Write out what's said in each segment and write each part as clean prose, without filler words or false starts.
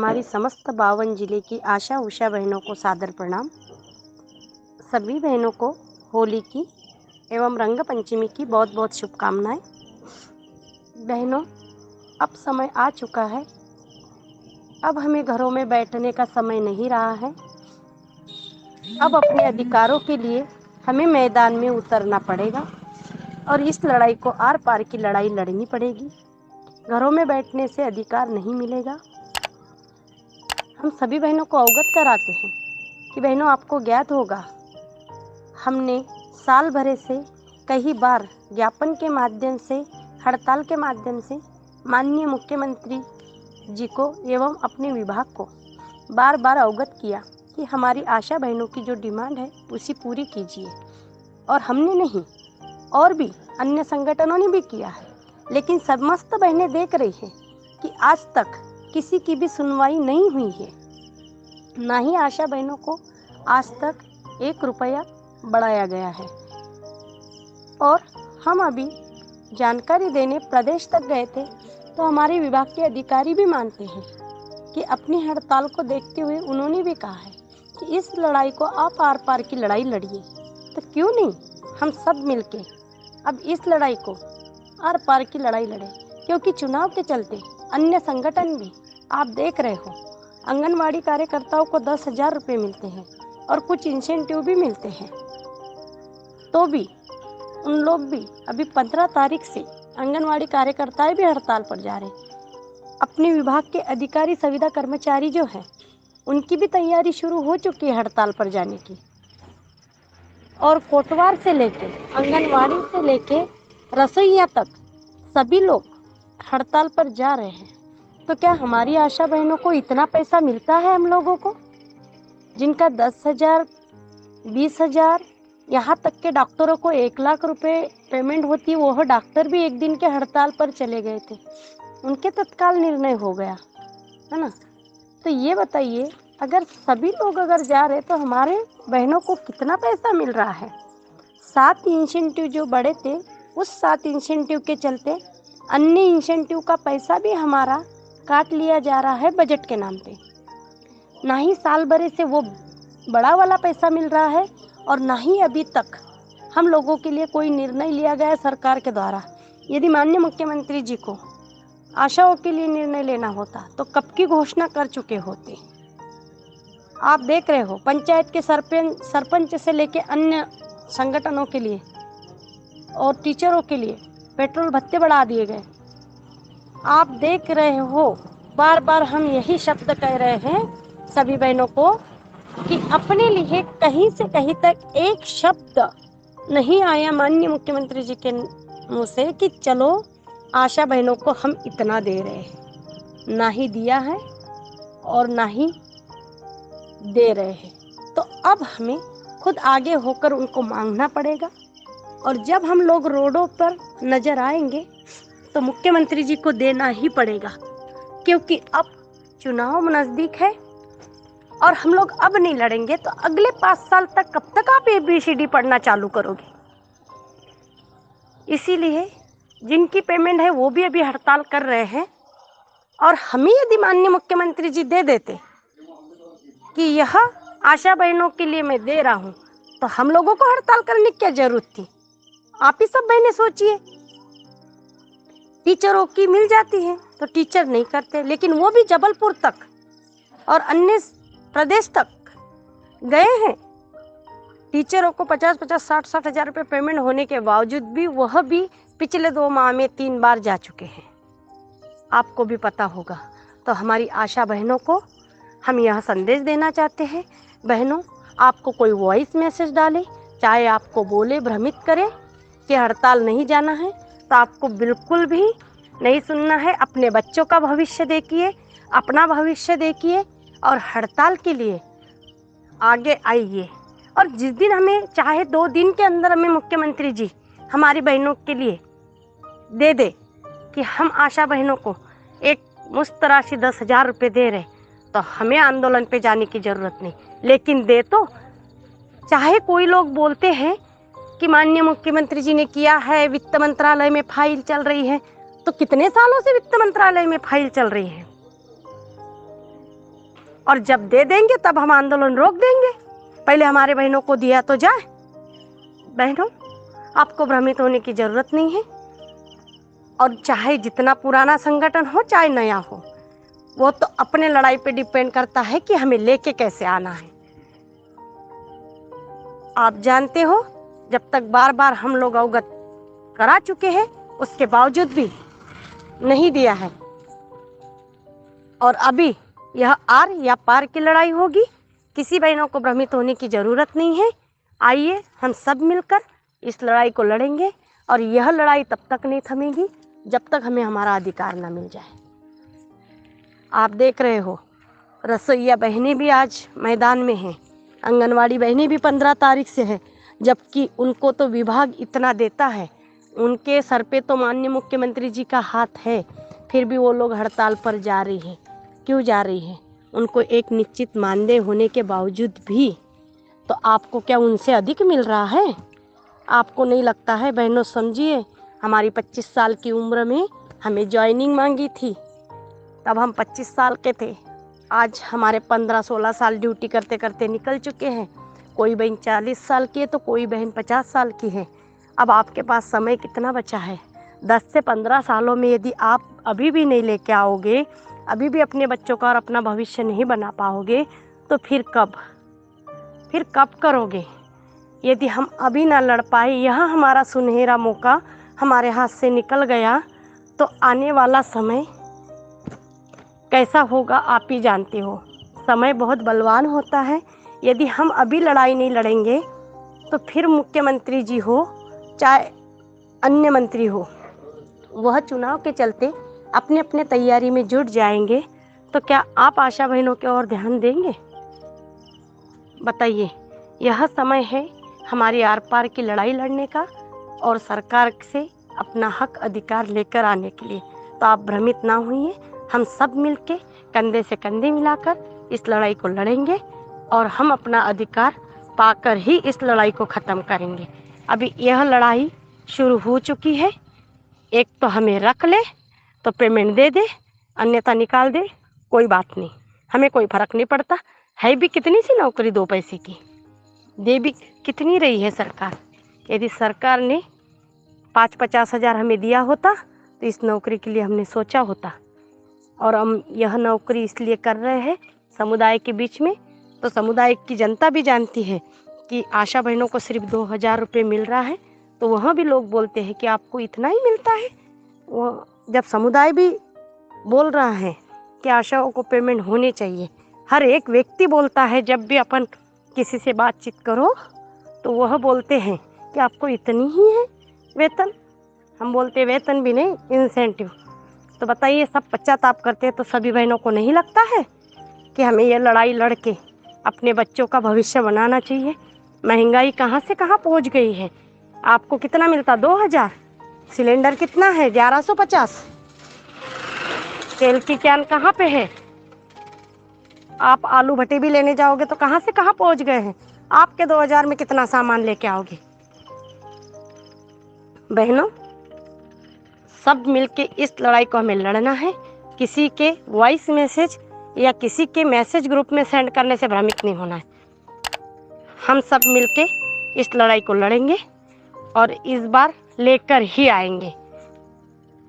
हमारी समस्त 52 जिले की आशा उषा बहनों को सादर प्रणाम। सभी बहनों को होली की एवं रंग पंचमी की बहुत बहुत शुभकामनाएं। बहनों, अब समय आ चुका है। अब हमें घरों में बैठने का समय नहीं रहा है। अब अपने अधिकारों के लिए हमें मैदान में उतरना पड़ेगा और इस लड़ाई को आर पार की लड़ाई लड़नी पड़ेगी। घरों में बैठने से अधिकार नहीं मिलेगा। हम सभी बहनों को अवगत कराते हैं कि बहनों, आपको ज्ञात होगा, हमने साल भरे से कई बार ज्ञापन के माध्यम से, हड़ताल के माध्यम से माननीय मुख्यमंत्री जी को एवं अपने विभाग को बार बार अवगत किया कि हमारी आशा बहनों की जो डिमांड है उसी पूरी कीजिए। और हमने नहीं, और भी अन्य संगठनों ने भी किया है, लेकिन समस्त बहनें देख रही हैं कि आज तक किसी की भी सुनवाई नहीं हुई है। ना ही आशा बहनों को आज तक 1 रुपया बढ़ाया गया है। और हम अभी जानकारी देने प्रदेश तक गए थे तो हमारे विभाग के अधिकारी भी मानते हैं कि अपनी हड़ताल को देखते हुए उन्होंने भी कहा है कि इस लड़ाई को आप आर पार की लड़ाई लड़िए। तो क्यों नहीं हम सब मिलके अब इस लड़ाई को आर पार की लड़ाई लड़े, क्योंकि चुनाव के चलते अन्य संगठन भी, आप देख रहे हो, आंगनवाड़ी कार्यकर्ताओं को 10,000 रुपये मिलते हैं और कुछ इंसेंटिव भी मिलते हैं। तो भी उन लोग भी अभी 15 तारीख से आंगनवाड़ी कार्यकर्ताएं भी हड़ताल पर जा रहे हैं। अपने विभाग के अधिकारी संविदा कर्मचारी जो हैं उनकी भी तैयारी शुरू हो चुकी है हड़ताल पर जाने की। और कोटवार से लेके, आंगनवाड़ी से लेके रसोइया तक सभी लोग हड़ताल पर जा रहे हैं। तो क्या हमारी आशा बहनों को इतना पैसा मिलता है? हम लोगों को जिनका 10,000, 20,000, यहाँ तक के डॉक्टरों को 1 लाख रुपए पेमेंट होती है, वो डॉक्टर भी एक दिन के हड़ताल पर चले गए थे, उनके तत्काल निर्णय हो गया है ना। तो ये बताइए, अगर सभी लोग अगर जा रहे तो हमारे बहनों को कितना पैसा मिल रहा है? 7 इंसेंटिव जो बड़े थे, उस 7 इंसेंटिव के चलते अन्य इंसेंटिव का पैसा भी हमारा काट लिया जा रहा है बजट के नाम पे। ना ही साल भरे से वो बड़ा वाला पैसा मिल रहा है और ना ही अभी तक हम लोगों के लिए कोई निर्णय लिया गया है सरकार के द्वारा। यदि माननीय मुख्यमंत्री जी को आशाओं के लिए निर्णय लेना होता तो कब की घोषणा कर चुके होते। आप देख रहे हो, पंचायत के सरपंच से लेके अन्य संगठनों के लिए और टीचरों के लिए पेट्रोल भत्ते बढ़ा दिए गए। आप देख रहे हो, बार बार हम यही शब्द कह रहे हैं सभी बहनों को कि अपने लिए कहीं से कहीं तक एक शब्द नहीं आया माननीय मुख्यमंत्री जी के मुंह से कि चलो आशा बहनों को हम इतना दे रहे हैं। ना ही दिया है और ना ही दे रहे हैं। तो अब हमें खुद आगे होकर उनको मांगना पड़ेगा। और जब हम लोग रोडों पर नजर आएंगे तो मुख्यमंत्री जी को देना ही पड़ेगा, क्योंकि अब चुनाव नजदीक है और हम लोग अब नहीं लड़ेंगे तो अगले 5 साल तक कब तक आप ABCD पढ़ना चालू करोगे? इसीलिए जिनकी पेमेंट है वो भी अभी हड़ताल कर रहे हैं। और हमें यदि माननीय मुख्यमंत्री जी दे देते कि यह आशा बहनों के लिए मैं दे रहा हूँ, तो हम लोगों को हड़ताल करने की क्या जरूरत थी? आप ही सब बहनें सोचिए। टीचरों की मिल जाती है तो टीचर नहीं करते, लेकिन वो भी जबलपुर तक और अन्य प्रदेश तक गए हैं। टीचरों को 50-50, 60-60 हज़ार रुपये पेमेंट होने के बावजूद भी वह भी पिछले 2 माह में 3 बार जा चुके हैं। आपको भी पता होगा। तो हमारी आशा बहनों को हम यह संदेश देना चाहते हैं, बहनों, आपको कोई वॉइस मैसेज डाले, चाहे आपको बोले, भ्रमित करे कि हड़ताल नहीं जाना है, तो आपको बिल्कुल भी नहीं सुनना है। अपने बच्चों का भविष्य देखिए, अपना भविष्य देखिए और हड़ताल के लिए आगे आइए। और जिस दिन हमें, चाहे 2 दिन के अंदर हमें मुख्यमंत्री जी हमारी बहनों के लिए दे दे कि हम आशा बहनों को एक मुश्त राशि 10,000 रुपये दे रहे, तो हमें आंदोलन पे जाने की ज़रूरत नहीं। लेकिन दे तो, चाहे कोई लोग बोलते हैं कि माननीय मुख्यमंत्री जी ने किया है, वित्त मंत्रालय में फाइल चल रही है, तो कितने सालों से वित्त मंत्रालय में फाइल चल रही है? और जब दे देंगे तब हम आंदोलन रोक देंगे। पहले हमारे बहनों को दिया तो जाए। बहनों, आपको भ्रमित होने की जरूरत नहीं है। और चाहे जितना पुराना संगठन हो चाहे नया हो, वो तो अपने लड़ाई पे डिपेंड करता है कि हमें लेके कैसे आना है। आप जानते हो, जब तक बार बार हम लोग अवगत करा चुके हैं, उसके बावजूद भी नहीं दिया है। और अभी यह आर या पार की लड़ाई होगी। किसी बहनों को भ्रमित होने की जरूरत नहीं है। आइए हम सब मिलकर इस लड़ाई को लड़ेंगे। और यह लड़ाई तब तक नहीं थमेगी जब तक हमें हमारा अधिकार न मिल जाए। आप देख रहे हो, रसोईया बहनें भी आज मैदान में हैं, आंगनवाड़ी बहनें भी 15 तारीख से है, जबकि उनको तो विभाग इतना देता है। उनके सर पे तो माननीय मुख्यमंत्री जी का हाथ है, फिर भी वो लोग हड़ताल पर जा रही है। क्यों जा रही है? उनको एक निश्चित मानदेय होने के बावजूद भी। तो आपको क्या उनसे अधिक मिल रहा है? आपको नहीं लगता है? बहनों समझिए, हमारी 25 साल की उम्र में हमें ज्वाइनिंग मांगी थी, तब हम 25 साल के थे। आज हमारे 15-16 साल ड्यूटी करते करते निकल चुके हैं। कोई बहन 40 साल की है तो कोई बहन 50 साल की है। अब आपके पास समय कितना बचा है? 10 से 15 सालों में यदि आप अभी भी नहीं लेके आओगे, अभी भी अपने बच्चों का और अपना भविष्य नहीं बना पाओगे, तो फिर कब करोगे? यदि हम अभी ना लड़ पाए, यह हमारा सुनहरा मौका हमारे हाथ से निकल गया, तो आने वाला समय कैसा होगा आप ही जानते हो। समय बहुत बलवान होता है। यदि हम अभी लड़ाई नहीं लड़ेंगे, तो फिर मुख्यमंत्री जी हो चाहे अन्य मंत्री हो, वह चुनाव के चलते अपने अपने तैयारी में जुट जाएंगे। तो क्या आप आशा बहनों की ओर ध्यान देंगे? बताइए। यह समय है हमारी आर पार की लड़ाई लड़ने का और सरकार से अपना हक अधिकार लेकर आने के लिए। तो आप भ्रमित ना होइए, हम सब मिलके कंधे से कंधे मिलाकर इस लड़ाई को लड़ेंगे और हम अपना अधिकार पाकर ही इस लड़ाई को ख़त्म करेंगे। अभी यह लड़ाई शुरू हो चुकी है। एक तो हमें रख ले तो पेमेंट दे दे, अन्यथा निकाल दे, कोई बात नहीं, हमें कोई फर्क नहीं पड़ता। है भी कितनी सी नौकरी 2 पैसे की, दे भी कितनी रही है सरकार। यदि सरकार ने 5-50 हज़ार हमें दिया होता तो इस नौकरी के लिए हमने सोचा होता। और हम यह नौकरी इसलिए कर रहे हैं समुदाय के बीच में, तो समुदाय की जनता भी जानती है कि आशा बहनों को सिर्फ 2,000 रुपये मिल रहा है। तो वहाँ भी लोग बोलते हैं कि आपको इतना ही मिलता है। वो जब समुदाय भी बोल रहा है कि आशाओं को पेमेंट होने चाहिए, हर एक व्यक्ति बोलता है, जब भी अपन किसी से बातचीत करो तो वह बोलते हैं कि आपको इतनी ही है वेतन। हम बोलते वेतन भी नहीं, इंसेंटिव। तो बताइए, सब पश्चाताप करते हैं। तो सभी बहनों को नहीं लगता है कि हमें ये लड़ाई लड़ के अपने बच्चों का भविष्य बनाना चाहिए? महंगाई कहाँ से कहाँ पहुँच गई है। आपको कितना मिलता? 2,000। सिलेंडर कितना है? 1150। तेल की कैन कहाँ पे है? आप आलू भट्टी भी लेने जाओगे तो कहाँ से कहाँ पहुँच गए हैं। आपके 2,000 में कितना सामान लेके आओगे? बहनों, सब मिलके इस लड़ाई को हमें लड़ना है। किसी के वॉइस मैसेज या किसी के मैसेज ग्रुप में सेंड करने से भ्रमित नहीं होना है। हम सब मिलके इस लड़ाई को लड़ेंगे और इस बार लेकर ही आएंगे।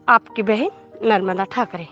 आपकी बहन नर्मदा ठाकरे।